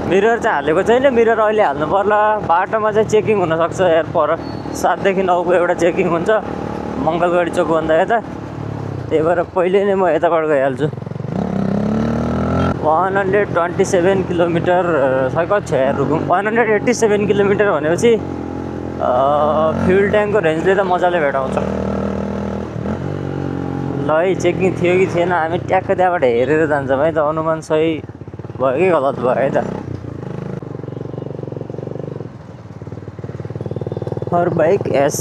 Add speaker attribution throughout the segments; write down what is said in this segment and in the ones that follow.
Speaker 1: Mirror चाहिँ हालेको छैन, मिरर अहिले हाल्नु पर्ला। बाटोमा चाहिँ चेकिङ हुनसक्छ यार, पर 7 देखि 9 को एउटा चेकिङ हुन्छ मङ्गलगढी चोकभन्दा यता, त्यही भएर पहिले नै म यताबाट गइहाल्छु। 127 किलोमिटर कति छ यार रुकुम, 187 किलोमिटर भनेपछि फ्युल ट्याङ्कको रेन्जले त मजाले भेटाउँछ। ल है, चेकिङ थियो कि थिएन, हामी ट्याक्क त्यहाँबाट हेरेर जान्छौँ है त, अनुमान सही भयो कि गलत भयो है त। हर बाइक एस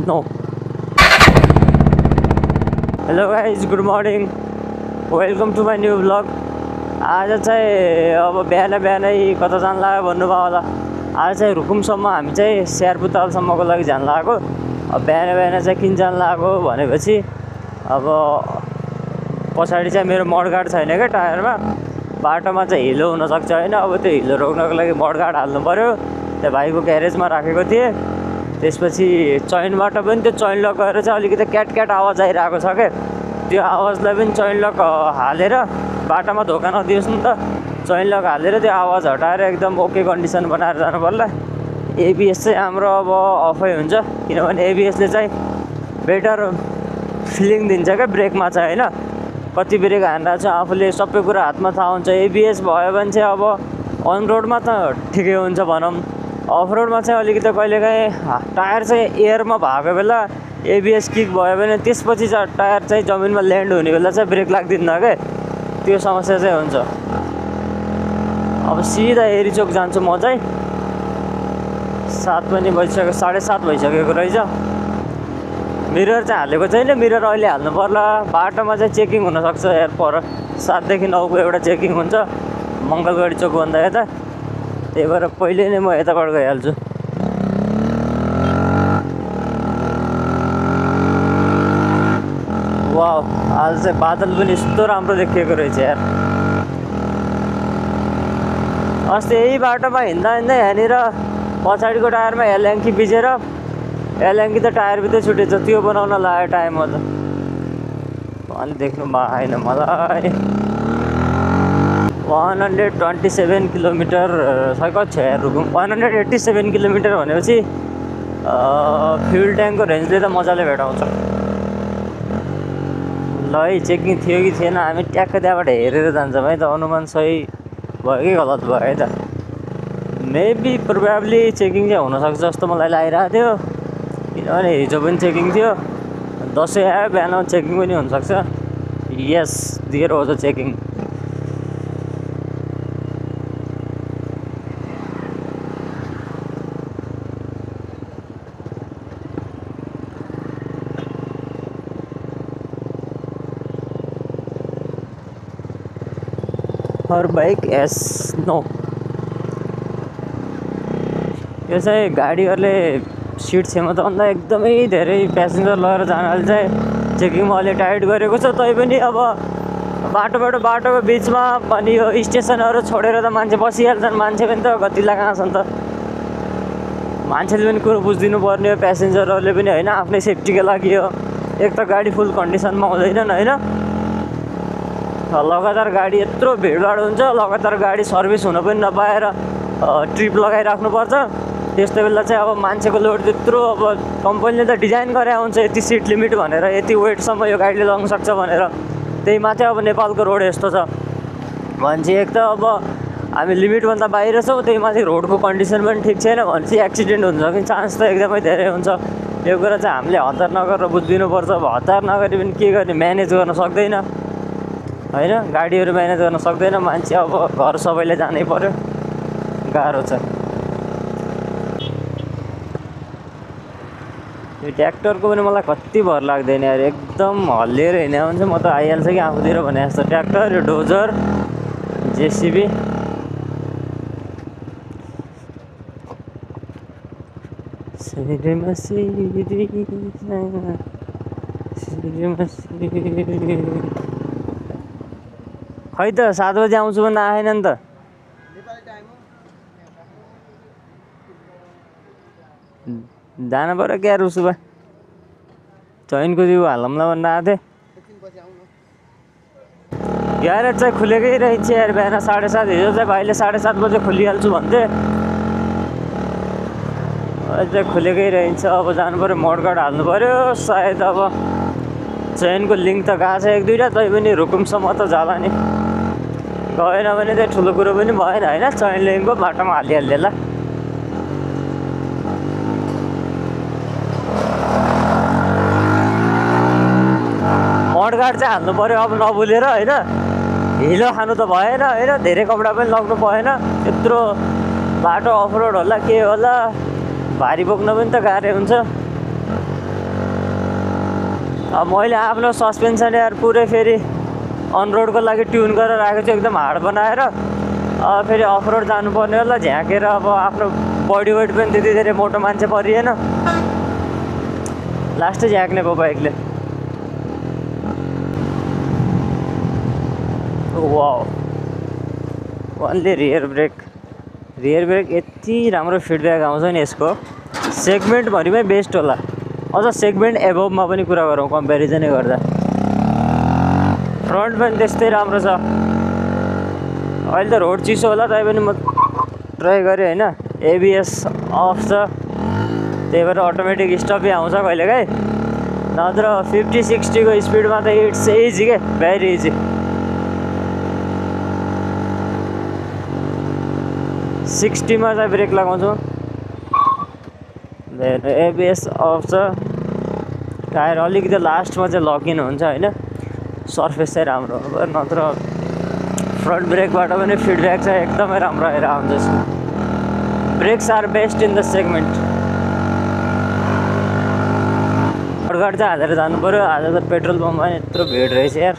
Speaker 1: नो। Hello guys, good morning, welcome to my new vlog. आज चाहिँ अब बिहानै कता जानु लाग्यो भन्नुभयो होला। आज चाहिँ रुकुमसम्म हामी चाहिँ स्यारपुतालसम्मको लागि जानु लागेको। अब बिहान चाहिँ किन जानु लागेको भनेपछि अब पछाडि चाहिँ मेरो मडगाड छैन क्या टायरमा, बाटोमा चाहिँ हिलो हुनसक्छ होइन। अब त्यो हिलो रोक्नको लागि मडगाड हाल्नु पऱ्यो, त्यो भाइको ग्यारेजमा राखेको थिएँ। त्यसपछि चैनबाट पनि त्यो चैन लक गरेर चाहिँ अलिकति क्याट आवाज आइरहेको छ क्या, त्यो आवाजलाई पनि चैन लक हालेर, बाटोमा धोका नदियोस् नि त, चैन लक हालेर त्यो आवाज हटाएर एकदम ओके कन्डिसन बनाएर जानु पर्ला। एबिएस चाहिँ हाम्रो अब अफै हुन्छ, किनभने एबिएसले चाहिँ बेटर फिलिङ दिन्छ क्या ब्रेकमा चाहिँ होइन। कति ब्रेक हानिरहेको छ आफूले सबै कुरा हातमा थाहा हुन्छ। एबिएस भयो भने चाहिँ अब अन रोडमा त ठिकै हुन्छ भनौँ, अफ रोडमा चाहिँ अलिकति कहिलेकाहीँ टायर चाहिँ एयरमा भएको बेला एबिएस किक भयो भने त्यसपछि चाहिँ टायर चाहिँ जमिनमा ल्यान्ड हुने बेला चाहिँ ब्रेक लाग्दिन्न क्या, त्यो समस्या चाहिँ हुन्छ। अब सिधा हेरिचोक जान्छु म चाहिँ, 7 पनि भइसक्यो, 7:30 भइसकेको रहेछ। मिरर चाहिँ हालेको छैन, मिरर अहिले हाल्नु पर्ला। बाटोमा चाहिँ चेकिङ हुनसक्छ यार, पर 7 देखि 9 को एउटा चेकिङ हुन्छ मङ्गलगढी चोकभन्दा यता, त्यही भएर पहिले नै म यताबाट गइहाल्छु। वाउ, आज चाहिँ बादल पनि यस्तो राम्रो देखिएको रहेछ यार। अस्ति यही बाटोमा हिँड्दा यहाँनिर पछाडिको टायरमा हेल्याङ्की भिजेर, हेल्याङ्की त टायरभित्रै छुटेछ, त्यो बनाउन लाग्यो टाइममा त अलि देख्नु भएन मलाई। 127 किलोमिटर कति छ यार रुकुम, 187 किलोमिटर भनेपछि फ्युल ट्याङ्कको रेन्जले त मजाले भेटाउँछ। ल है, चेकिङ थियो कि थिएन, हामी ट्याक्क त्यहाँबाट हेरेर जान्छौँ है त, अनुमान सही भयो कि गलत भयो है त। मेबी प्रोबेबली चेकिङ चाहिँ हुनसक्छ जस्तो मलाई लागिरहेको थियो, किनभने हिजो पनि चेकिङ थियो, 10 आयो, बिहान चेकिङ पनि हुनसक्छ। यस, दिएर हो त चेकिङ। हर बाइक एस नो। यो चाहिँ गाडीहरूले सिट क्षमताभन्दा एकदमै धेरै प्यासेन्जर लगेर जानाले चाहिँ चेकिङमा अलि टाइट गरेको छ। तैपनि अब बाटोको बिचमा अनि यो स्टेसनहरू छोडेर त मान्छे बसिहाल्छन्, मान्छे पनि त गतिला कहाँ छन् त, मान्छेले पनि कुरो बुझिदिनु पर्ने हो, प्यासेन्जरहरूले पनि होइन, आफ्नै सेफ्टीको लागि हो। एक त गाडी फुल कन्डिसनमा हुँदैनन् होइन, लगातार गाडी यत्रो भिडभाड हुन्छ, लगातार गाडी सर्भिस हुन पनि नपाएर ट्रिप लगाइराख्नुपर्छ। त्यस्तो बेला चाहिँ अब मान्छेको लोड त्यत्रो, अब कम्पनीले त डिजाइन गरे हुन्छ यति सिट लिमिट भनेर, यति वेटसम्म यो गाडीले लग्न सक्छ भनेर, त्यही माथि अब नेपालको रोड यस्तो छ भनेपछि एक त अब हामी लिमिटभन्दा बाहिर छौँ, त्यही माथि रोडको कन्डिसन पनि ठिक छैन भनेपछि एक्सिडेन्ट हुन सक्ने चान्स त एकदमै धेरै हुन्छ। यो कुरा चाहिँ हामीले हतार नगरेर बुझिदिनुपर्छ। अब हतार नगरी पनि के गर्ने, म्यानेज गर्न सक्दैन होइन, गाडीहरू म्यानेज गर्न सक्दैन मान्छे, अब घर सबैले जानै पर्यो, गाह्रो छ। यो ट्र्याक्टरको पनि मलाई कति भर लाग्दैन यार, एकदम हल्लिएर हिँड्यो भने चाहिँ म त आइहाल्छ कि आफूतिर भने जस्तो। ट्र्याक्टर, यो डोजर, जेसिबी, खै त 7 बजी आउँछु भन्दा आएन नि त। जानु पऱ्यो क्या उसो भए, चैनको जिउ हालौँला भनेर आएको थिएँ। ग्यारेज चाहिँ खुलेकै रहेछ यार। बिहान 7:30 हिजो चाहिँ भाइले 7:30 बजे खोलिहाल्छु भन्थे, अहिले चाहिँ खुलेकै रहन्छ। अब जानु पऱ्यो, मोडगार्ड हाल्नु पऱ्यो। सायद अब ट्रेनको लिङ्क त गएको छ 1-2टा, तै पनि रुकुमसम्म त जाला नि। गएन भने चाहिँ ठुलो कुरो पनि भएन होइन। ट्रेन लिङ्कको बाटोमा हालिहाल्यो ल। मोडगार्ड चाहिँ हाल्नु पऱ्यो अब नभुलेर होइन। हिलो खानु त भएन होइन, धेरै कपडा पनि लग्नु भएन। यत्रो बाटो अफरोड होला के होला, भारी बोक्न पनि त गाह्रो हुन्छ। अब मैले आफ्नो सस्पेन्सन यार पुरै फेरि अनरोडको लागि ट्युन गरेर राखेको छु, एकदम हार्ड बनाएर। फेरि अफरोड जानुपर्ने होला, झ्याकेर अब आफ्नो बडी वेट पनि त्यति धेरै मोटो मान्छे परिएन, लास्टै झ्याक्ने भयो बाइकले। वाउ, ओन्ली रियर ब्रेक यति राम्रो फिडब्याक आउँछ नि यसको। सेगमेन्टभरिमै बेस्ट होला। अझ सेगमेन्ट एबोभमा पनि कुरा गरौँ कम्पेरिजनै गर्दा। फ्रन्ट पनि त्यस्तै राम्रो छ। अहिले त रोड चिसो होला, तैपनि म ट्राई गरेँ होइन। एबिएस अफ छ, त्यही भएर अटोमेटिक स्टपै आउँछ कहिलेकाहीँ। नत्र 50-60 को स्पिडमा त इट्स इजी के, भेरी इजी। 60 मा चाहिँ ब्रेक लगाउँछु। एबिएस अफ छ। टायर अलिकति लास्टमा चाहिँ लक इन हुन्छ होइन। सर्फेस चाहिँ राम्रो हो, नत्र फ्रन्ट ब्रेकबाट पनि फिडब्याक चाहिँ एकदमै राम्रो आएर आउँछ यसको। Brakes are best in the segment. Mudguard चाहिँ हालेर जानु पऱ्यो। आज त पेट्रोल पम्पमा यत्रो भिड रहेछ यार।